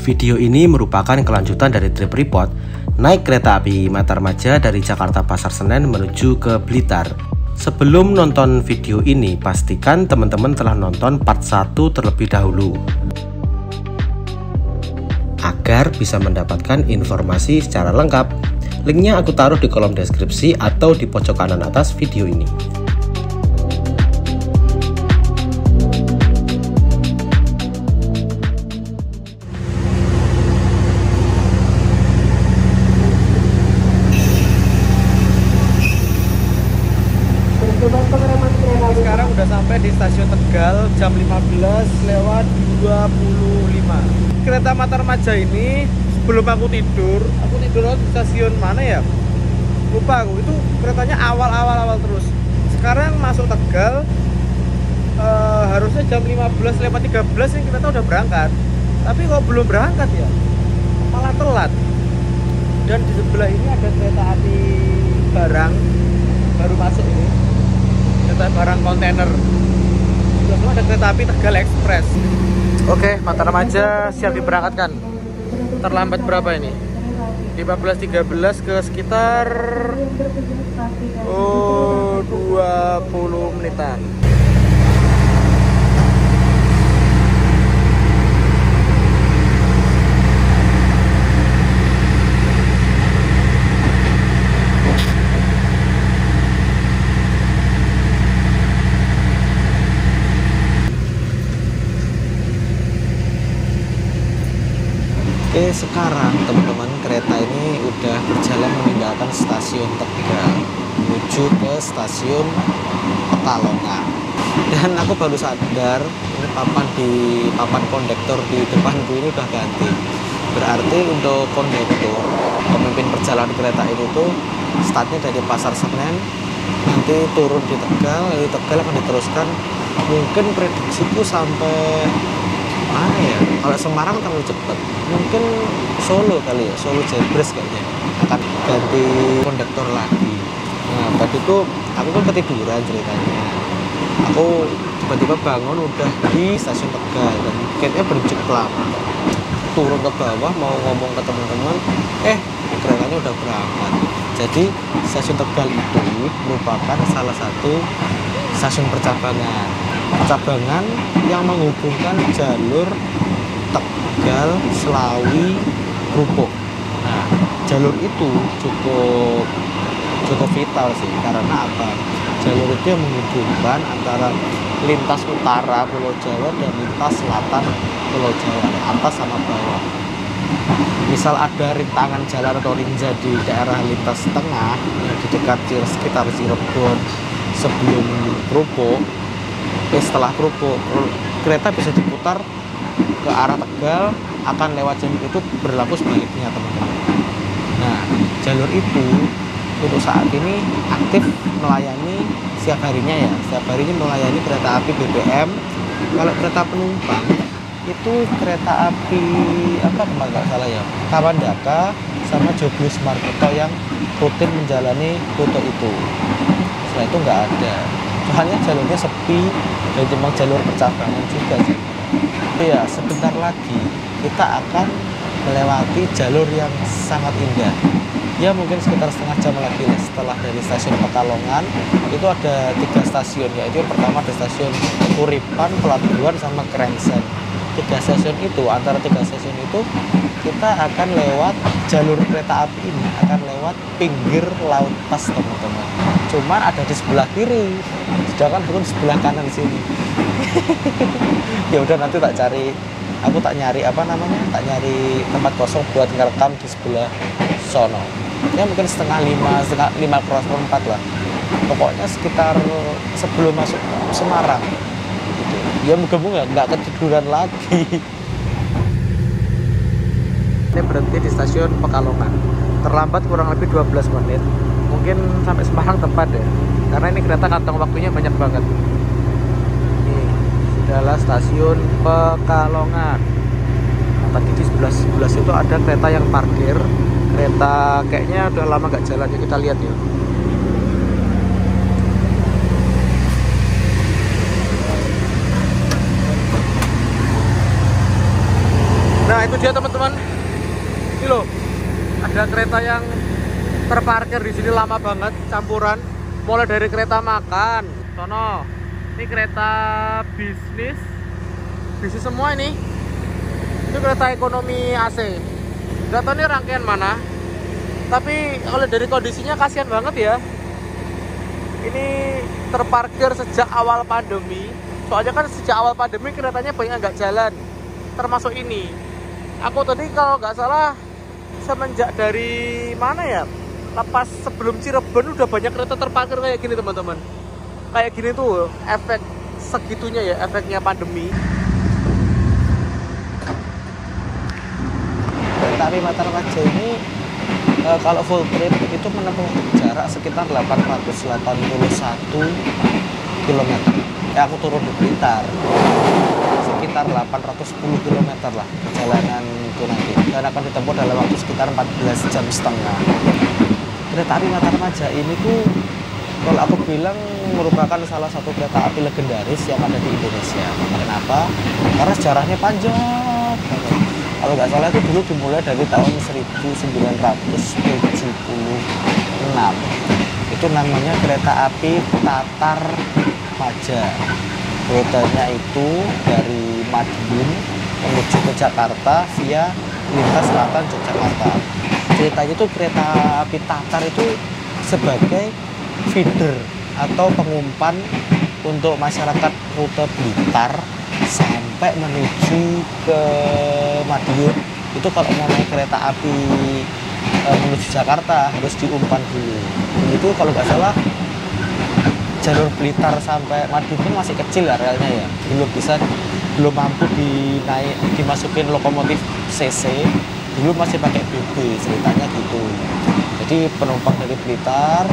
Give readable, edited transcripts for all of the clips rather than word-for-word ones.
Video ini merupakan kelanjutan dari trip report naik kereta api Matarmaja dari Jakarta Pasar Senen menuju ke Blitar. Sebelum nonton video ini, pastikan teman-teman telah nonton part 1 terlebih dahulu agar bisa mendapatkan informasi secara lengkap. Linknya aku taruh di kolom deskripsi atau di pojok kanan atas video ini. Sekarang udah sampai di stasiun Tegal jam 15:25. Kereta Matarmaja ini sebelum aku tidur di stasiun mana ya? Lupa aku. Itu keretanya awal terus. Sekarang masuk Tegal, harusnya jam 15:13 ini kereta udah berangkat. Tapi kok belum berangkat ya? Malah telat. Dan di sebelah ini ada kereta api barang baru masuk ini. Kereta barang kontainer. Lalu ada kereta api Tegal Express. Oke, Matarmaja siap diberangkatkan. Terlambat berapa ini? 15:13 ke sekitar 20 menitan. Oke, sekarang teman-teman kereta ini udah berjalan meninggalkan stasiun Tegal menuju ke stasiun Pekalongan. Dan aku baru sadar ini papan kondektor di depanku ini udah ganti. Berarti untuk kondektor pemimpin perjalanan kereta ini tuh startnya dari Pasar Senen, nanti turun di Tegal, dari Tegal akan diteruskan mungkin prediksiku sampai mana ya, kalau Semarang terlalu cepat, mungkin Solo kali ya, Solo Jebres kayaknya akan ganti kondektor lagi. Nah tadi tuh aku kan ketiduran ceritanya, aku tiba-tiba bangun udah di stasiun Tegal dan kayaknya cukup lama. Turun ke bawah mau ngomong ke teman-teman, keretanya udah berangkat. Jadi stasiun Tegal itu merupakan salah satu stasiun percabangan yang menghubungkan jalur Tegal, Slawi, Krupuk. Nah, jalur itu cukup vital sih, karena apa? Jalur itu yang menghubungkan antara lintas utara Pulau Jawa dan lintas selatan Pulau Jawa, atas sama bawah. Misal ada rintangan jalan atau rinja di daerah lintas tengah yang di dekat sekitar Cirebon sebelum Krupuk, setelah Krupuk kereta bisa diputar ke arah Tegal, akan lewat jalur itu, berlaku sebaliknya teman-teman. Nah jalur itu untuk saat ini aktif melayani setiap harinya melayani kereta api BBM. Kalau kereta penumpang itu kereta api apa kalau nggak salah ya, Kawandaka sama Joglo Semarketo yang rutin menjalani rute itu. Setelah itu nggak ada, soalnya jalurnya sepi dan memang jalur percabangan juga sih. Ya sebentar lagi kita akan melewati jalur yang sangat indah. Ya mungkin sekitar setengah jam lagi lah setelah dari stasiun Pekalongan. Itu ada 3 stasiun, yaitu yang pertama ada stasiun Uripan, Pelabuhan sama Krengsen. 3 stasiun itu, antara 3 stasiun itu kita akan lewat jalur kereta api ini, akan lewat pinggir laut pas teman-teman. Cuman ada di sebelah kiri, sedangkan aku di sebelah kanan di sini. Ya udah nanti tak nyari tempat kosong buat ngerekam di sebelah sono. Ya mungkin setengah 5:4 lah. Pokoknya sekitar sebelum masuk Semarang. Gitu. Ya moga-moga nggak ketiduran lagi. Ini berhenti di stasiun Pekalongan. Terlambat kurang lebih 12 menit. Mungkin sampai Semarang tepat ya. Karena ini kereta kantong waktunya banyak banget. Ini adalah stasiun Pekalongan. Nah, tadi di sebelah itu ada kereta yang parkir. Kereta kayaknya udah lama nggak jalan ya, kita lihat ya. Nah itu dia teman-teman. teman-teman. Ini loh, ada kereta yang terparkir di sini lama banget, campuran. Mulai dari kereta makan, sono. Ini kereta bisnis semua ini. Itu kereta ekonomi AC. Gak tahu ini rangkaian mana. Tapi oleh dari kondisinya kasihan banget ya. Ini terparkir sejak awal pandemi. Soalnya kan sejak awal pandemi keretanya banyak nggak jalan. Termasuk ini. Aku tadi kalau nggak salah semenjak dari mana ya? Lepas sebelum Cirebon udah banyak kereta terparkir kayak gini teman-teman. Kayak gini tuh efek segitunya ya, efeknya pandemi. Kereta api Matarmaja ini kalau full trip itu menempuh jarak sekitar 881 km. Aku turun di Blitar sekitar 810 km lah perjalanan itu nanti, dan akan ditempuh dalam waktu sekitar 14 jam setengah. Kereta api Matarmaja ini tuh kalau aku bilang merupakan salah satu kereta api legendaris yang ada di Indonesia. Kenapa? Karena sejarahnya panjang banget. Kalau nggak salah itu dulu dimulai dari tahun 1976. Itu namanya kereta api Tatar Maja. Rutenya itu dari Madiun menuju ke Jakarta via lintas selatan Yogyakarta. Ceritanya itu kereta api Tatar itu sebagai feeder atau pengumpan untuk masyarakat rute Blitar sampai menuju ke Madiun. Itu kalau mau naik kereta api menuju Jakarta harus diumpan dulu. Itu kalau nggak salah jalur Blitar sampai Madiun itu masih kecil arealnya ya, belum mampu dimasukin lokomotif CC. Dulu masih pakai BB, ceritanya gitu. Jadi penumpang dari Blitar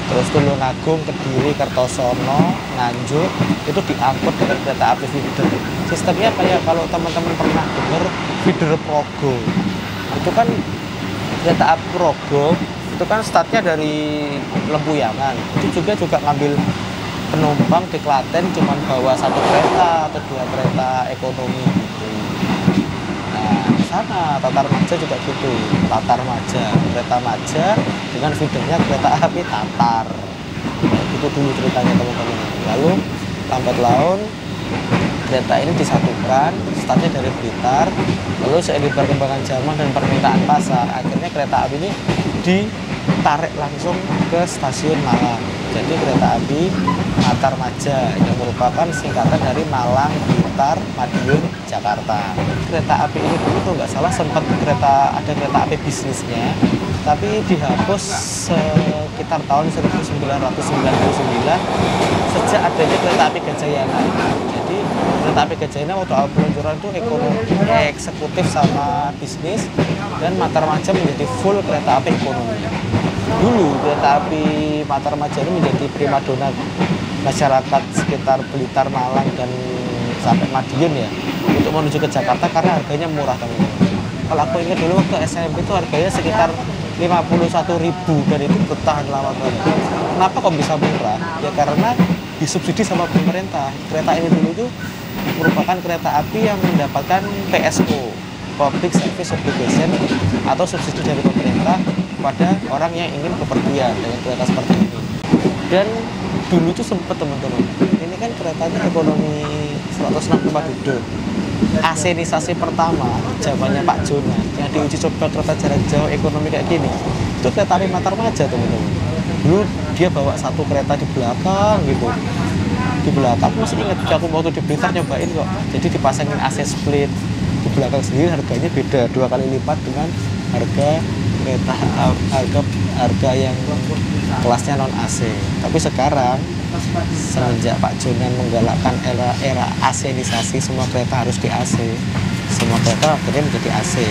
terus Tulungagung, Kediri, Kertosono, Nganjuk itu diangkut dengan kereta api feeder. Sistemnya kayak kalau teman-teman pernah dengar feeder Progo. Itu kan kereta api Progo itu kan startnya dari Lempuyangan. Itu juga ngambil penumpang di Klaten cuman bawa satu kereta atau dua kereta ekonomi gitu. Nah, sana Tatar Maja juga gitu. Tatar Maja, kereta Maja dengan feedernya kereta api Tatar. Itu dulu ceritanya teman-teman. Lalu lambat laun kereta ini disatukan, startnya dari Blitar. Lalu seiring perkembangan zaman dan permintaan pasar, akhirnya kereta api ini ditarik langsung ke stasiun Malang. Jadi kereta api Matarmaja yang merupakan singkatan dari Malang, Blitar, Madiun, Jakarta. Kereta api ini dulu tuh nggak salah sempat ada kereta api bisnisnya, tapi dihapus sekitar tahun 1999 sejak adanya kereta api Gajayana. Jadi kereta api Gajayana waktu awal peluncuran itu ekonomi eksekutif sama bisnis, dan Matarmaja menjadi full kereta api ekonomi. Dulu kereta api Matarmaja ini menjadi primadona masyarakat sekitar Blitar, Malang, dan sampai Madiun ya, untuk menuju ke Jakarta karena harganya murah teman-teman. Kalau aku ingat dulu waktu SMP itu harganya sekitar 51.000 dan itu bertahan lama banget. Kenapa kok bisa murah? Ya karena disubsidi sama pemerintah. Kereta ini dulu itu merupakan kereta api yang mendapatkan PSO, Public Service Obligation, atau subsidi dari pemerintah pada orang yang ingin bepergian dengan kereta seperti ini. Dan dulu itu sempat teman-teman, ini kan keretanya ekonomi 106 tempat duduk. Asenisasi pertama zamannya Pak Jona yang diuji coba kereta jarak jauh ekonomi kayak gini, itu kereta api Matarmaja teman-teman. Dulu dia bawa satu kereta di belakang gitu, di belakang. Aku masih ingat aku waktu di Blitar nyobain kok. Jadi dipasangin AC split di belakang sendiri, harganya beda 2 kali lipat dengan harga kereta harga yang kelasnya non AC. Tapi sekarang semenjak Pak Jonan menggalakkan era AC-nisasi, semua kereta harus di AC. Semua kereta akhirnya menjadi AC.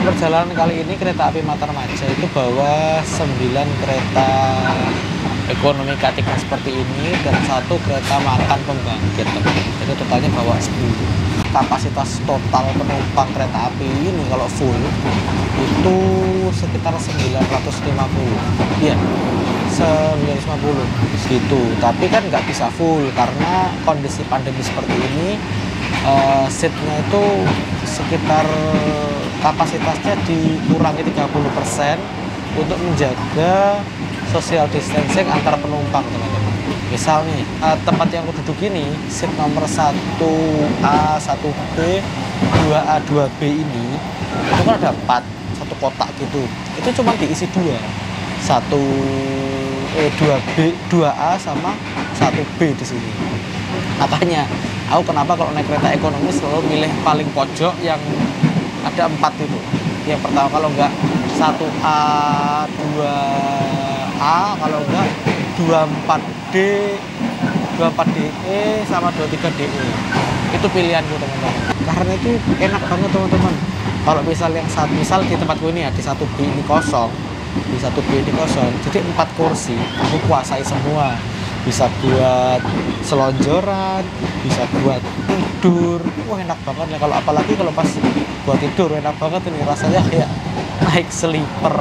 perjalanan kali ini kereta api Matarmaja itu bawa 9 kereta ekonomi K3 seperti ini dan 1 kereta makan pembangkit, teman-teman. Jadi totalnya bawa 10. Kapasitas total penumpang kereta api ini kalau full itu sekitar 950. Iya, 950 segitu. Tapi kan nggak bisa full karena kondisi pandemi seperti ini. Seatnya itu sekitar kapasitasnya dikurangi 30% untuk menjaga social distancing antar penumpang, teman-teman. Misal nih, tempat yang aku duduk ini, seat nomor 1A, 1B, 2A, 2B ini, itu kan ada 4, satu kotak gitu. Itu cuma diisi 2. 2B, 2A sama 1B di sini. Makanya, aku kenapa kalau naik kereta ekonomi selalu milih paling pojok yang ada 4 itu. Yang pertama kalau enggak 1A, 2A, kalau enggak 24D, 24DE sama 23DE. Itu pilihanku, teman-teman. Karena itu enak banget, teman-teman. Kalau misal di tempatku ini ya, di 1B ini kosong, di 1B ini kosong, jadi 4 kursi aku kuasai semua. Bisa buat selonjoran, bisa buat tidur. Wah, enak banget ya. Kalau apalagi kalau pas buat tidur enak banget ini, rasanya kayak naik sleeper.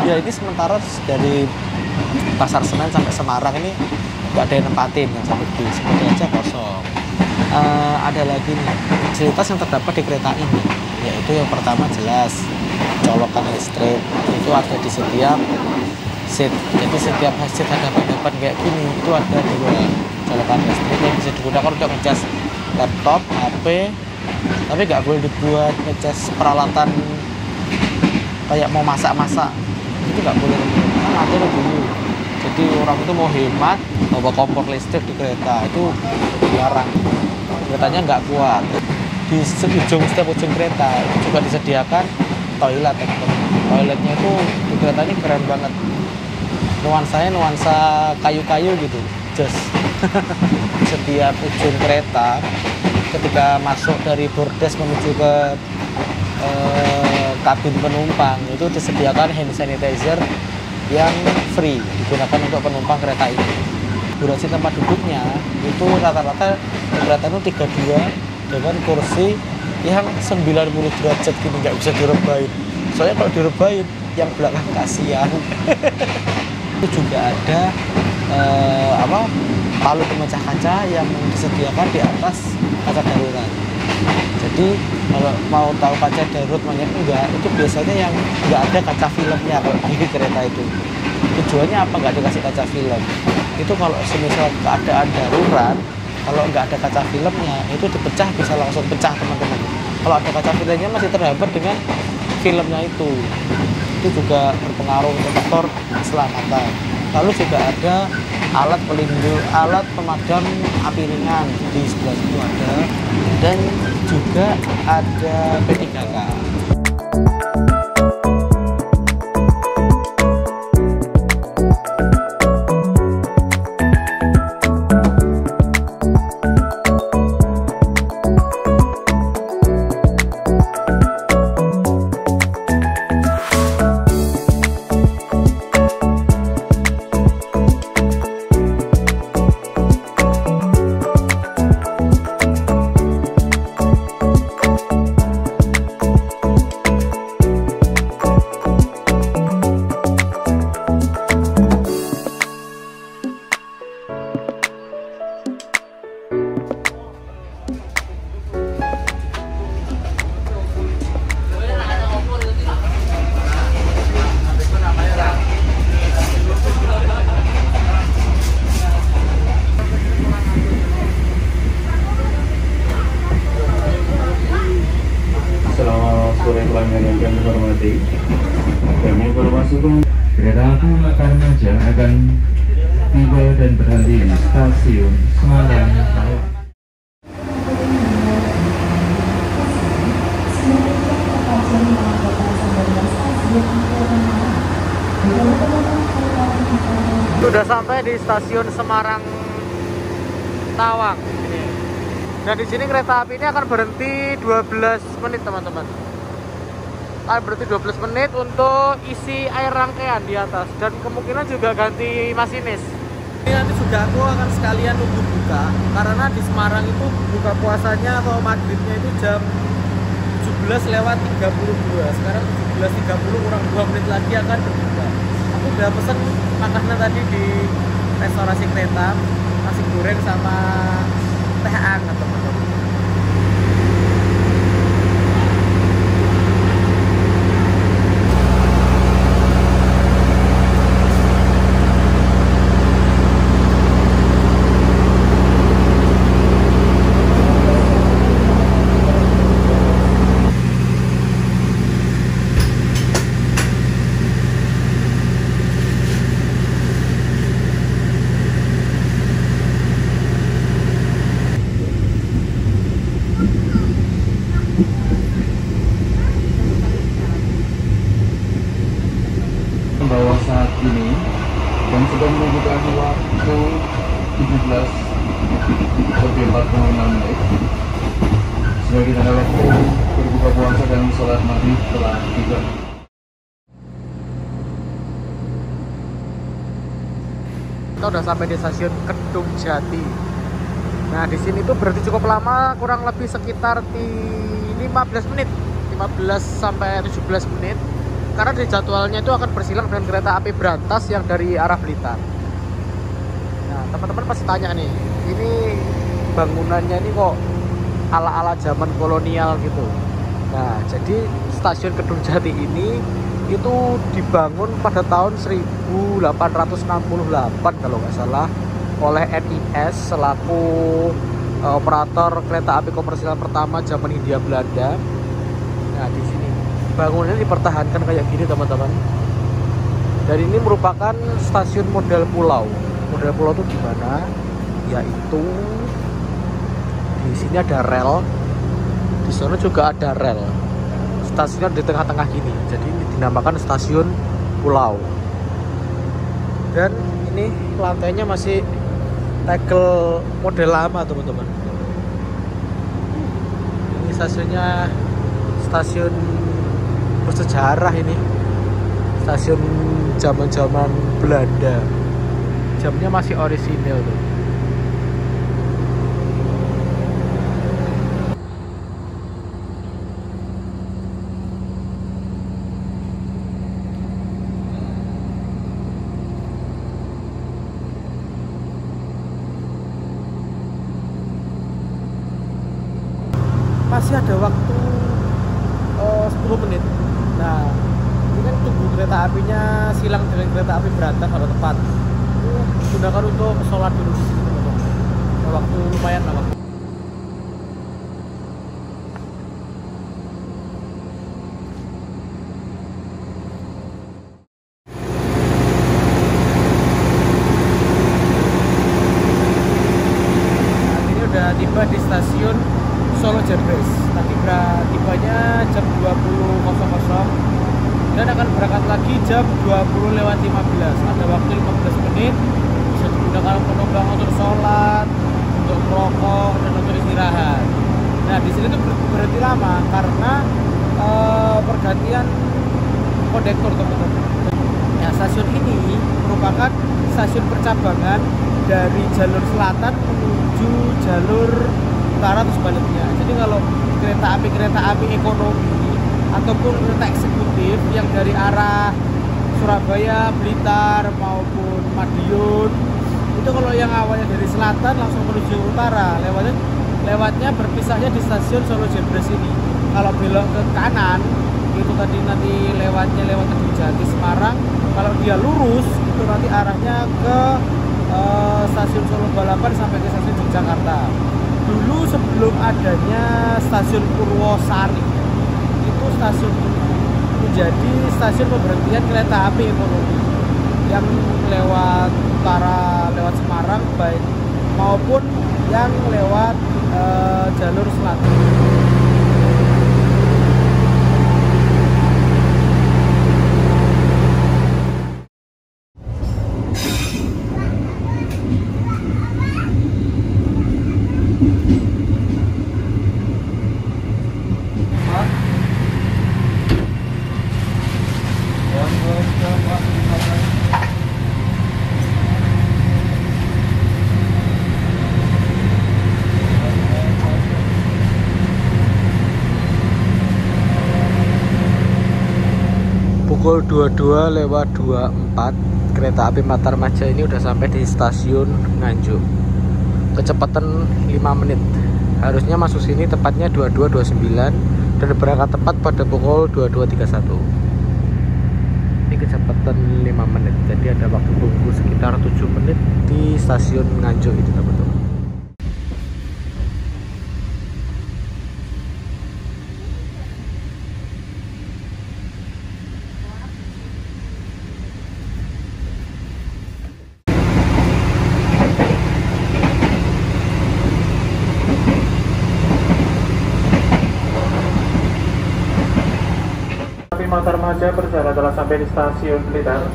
Ya ini sementara dari Pasar Senen sampai Semarang ini nggak ada yang nempatin yang 1B, seperti aja kosong. Ada lagi nih fasilitas yang terdapat di kereta ini, yaitu yang pertama jelas colokan listrik itu ada di setiap seat. Jadi setiap seat ada hadapan kayak gini itu ada 2 colokan listrik yang bisa digunakan untuk ngecas laptop, HP, tapi nggak boleh dibuat ngecas peralatan kayak mau masak-masak, itu nggak boleh, kan ada dulu. Jadi orang itu mau hemat bawa kompor listrik di kereta itu dilarang, keretanya nggak kuat. Di setiap ujung kereta itu juga disediakan toilet, teman-teman. Toiletnya itu di kereta ini keren banget, nuansanya nuansa kayu-kayu gitu, just. Setiap ujung kereta ketika masuk dari bordes menuju ke kabin penumpang itu disediakan hand sanitizer yang free digunakan untuk penumpang kereta ini. Durasi tempat duduknya itu rata-rata kereta itu 32 dengan kursi yang 90 derajat gini, nggak bisa direbahin. Soalnya kalau direbahin yang belakang kasihan. Itu juga ada palu pemecah kaca yang disediakan di atas kaca darurat. Jadi kalau mau tahu kaca darurat mana enggak, itu biasanya yang enggak ada kaca filmnya kalau di kereta itu. Tujuannya apa enggak dikasih kaca film? Itu kalau semisal keadaan darurat, kalau enggak ada kaca filmnya, itu dipecah bisa langsung pecah, teman-teman. Kalau ada kaca filmnya masih terhambat dengan filmnya itu juga berpengaruh untuk faktor keselamatan. Lalu juga ada alat pelindung, alat pemadam api ringan di sebelah situ ada, dan juga ada P3K. sore pelanggan yang kami hormati, kami informasikan kereta api Matarmaja akan tiba dan berhenti di stasiun Semarang Tawang. Sudah sampai di stasiun Semarang Tawang. Dan di sini kereta api ini akan berhenti 12 menit, teman-teman. Kan berarti 12 menit untuk isi air rangkaian di atas, dan kemungkinan juga ganti masinis. Ini nanti juga aku akan sekalian nunggu buka, karena di Semarang itu buka puasanya atau maghribnya itu jam 17:32. Sekarang 17:30, kurang 2 menit lagi akan berbuka. Aku udah pesen makanan tadi di restorasi kereta, nasi goreng sama teh hangat teman-teman. Bahwa saat ini dan sedang menunjukkan waktu 17:46. Sebagai tanda waktu berbuka puasa dan sholat maghrib telah tiba. Kita udah sampai di stasiun Kedung Jati. Nah, di sini tuh berarti cukup lama, kurang lebih sekitar 15 menit, 15 sampai 17 menit. Karena di jadwalnya itu akan bersilang dengan kereta api berantas yang dari arah Blitar. Nah, teman-teman pasti tanya nih, ini bangunannya ini kok ala-ala zaman kolonial gitu. Nah, jadi stasiun Kedung Jati ini itu dibangun pada tahun 1868 kalau nggak salah oleh NIS selaku operator kereta api komersial pertama zaman Hindia Belanda. Nah, di sini bangunannya dipertahankan kayak gini teman-teman. Dan ini merupakan stasiun model pulau. Model pulau itu gimana? Yaitu di sini ada rel, di sana juga ada rel. Stasiunnya di tengah-tengah gini. Jadi ini dinamakan stasiun pulau. Dan ini lantainya masih tegel model lama teman-teman. Ini stasiunnya stasiun bersejarah ini, stasiun zaman-zaman Belanda, jamnya masih orisinil tuh. Masih ada waktu 10 menit. Nah, ini kan tunggu kereta apinya silang dengan kereta api berantas kalau tepat. Gunakan untuk sholat dulu di sini teman-teman. Nah, waktu lumayan lah waktu. Nah, ini udah tiba di stasiun Solo Jebres. Tadi tibanya jam 20.00 dan akan berangkat lagi jam 20:15. Ada waktu 15 menit, bisa digunakan penumpang untuk sholat, untuk merokok, dan untuk istirahat. Nah, di sini tuh berhenti lama karena pergantian kondektor teman-teman. Nah, stasiun ini merupakan stasiun percabangan dari jalur selatan menuju jalur utara atau sebaliknya. Jadi kalau kereta api ekonomi ataupun kereta eksekutif yang dari arah Surabaya, Blitar maupun Madiun, itu kalau yang awalnya dari selatan langsung menuju utara, lewatnya berpisahnya di stasiun Solo Jebres ini. Kalau belok ke kanan itu tadi nanti lewatnya lewat Kedung Jati Semarang. Kalau dia lurus itu nanti arahnya ke stasiun Solo Balapan sampai ke stasiun Yogyakarta. Dulu sebelum adanya stasiun Purwosari, itu stasiun menjadi stasiun pemberhentian kereta api ekonomi yang lewat utara, lewat Semarang baik maupun yang lewat jalur selatan. pukul 22:24 kereta api Matarmaja ini udah sampai di stasiun Nganjuk. Kecepatan 5 menit. Harusnya masuk sini tepatnya 22:29 dan berangkat tepat pada pukul 22:31. Ini kecepatan 5 menit. Jadi ada waktu tunggu sekitar 7 menit di stasiun Nganjuk itu, teman-teman. Matarmaja perjalanan telah sampai di stasiun Blitar.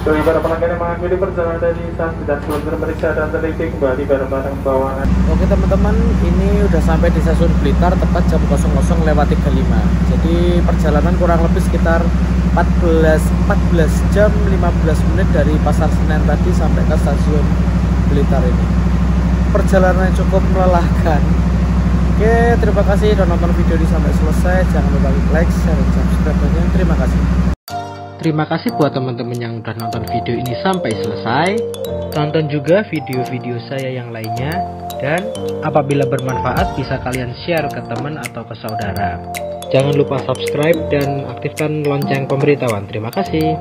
Bagi para pelanggan yang mengakhiri perjalanan dari stasiun Blitar sebelum terperiksa dan teliti kembali barang-barang bawaan. Oke teman-teman, ini udah sampai di stasiun Blitar tepat jam 00:35. Jadi perjalanan kurang lebih sekitar 14 jam 15 menit dari Pasar Senen tadi sampai ke stasiun Blitar ini. Perjalanan cukup melelahkan. Oke, terima kasih sudah nonton video ini sampai selesai. Jangan lupa like, share, dan subscribe-nya. Terima kasih. Terima kasih buat teman-teman yang udah nonton video ini sampai selesai. Tonton juga video-video saya yang lainnya. Dan apabila bermanfaat bisa kalian share ke teman atau ke saudara. Jangan lupa subscribe dan aktifkan lonceng pemberitahuan. Terima kasih.